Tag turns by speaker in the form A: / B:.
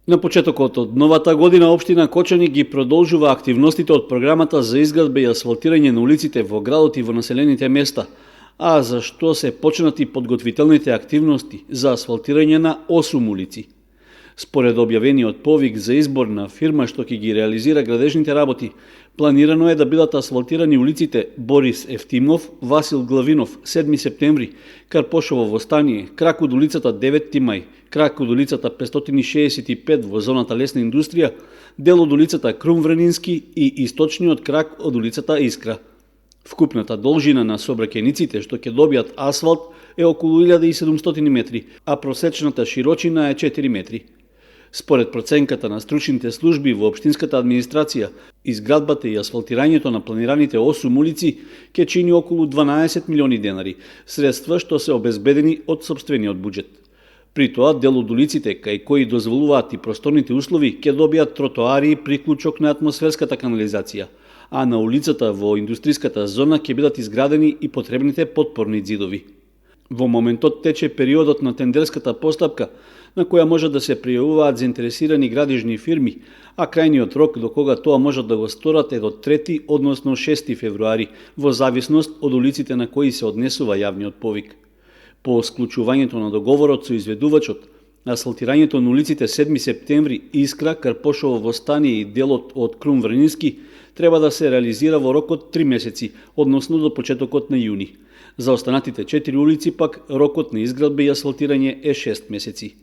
A: На почетокот од новата година, општина Кочани ги продолжува активностите од програмата за изградба и асфалтирање на улиците во градот и во населените места, а за што се почнати подготвителните активности за асфалтирање на 8 улици. Според објавениот повик за избор на фирма што ќе ги реализира градежните работи, планирано е да бидат асфалтирани улиците Борис Ефтимов, Васил Главинов, 7 септември, Карпошово Востание, крак од улицата 9 мај, крак од улицата 565 во зоната лесна индустрија, дел од улицата Крум Вренински и источниот крак од улицата Искра. Вкупната должина на сообраќајниците што ќе добијат асфалт е околу 1700 метри, а просечната широчина е 4 метри. Според проценката на стручните служби во општинската администрација, изградбата и асфалтирањето на планираните 8 улици ќе чини околу 12 милиони денари, средства што се обезбедени од сопствениот буџет. При тоа, дел од улиците кај кои дозволуваат и просторните услови ќе добијат тротоари и приклучок на атмосферската канализација, а на улицата во индустријската зона ќе бидат изградени и потребните потпорни ѕидови. Во моментот тече периодот на тендерската постапка, на која може да се пријавуваат заинтересирани градежни фирми, а крајниот рок до кога тоа можат да го сторат е до 3, односно 6 февруари, во зависност од улиците на кои се однесува јавниот повик. По склучувањето на договорот со изведувачот, асфалтирањето на улиците 7 септември, Искра, Карпошово Востание и делот од Крум Вренински треба да се реализира во рок од 3 месеци, односно до почетокот на јуни. За останатите 4 улици пак рокот на изградба и асфалтирање е 6 месеци.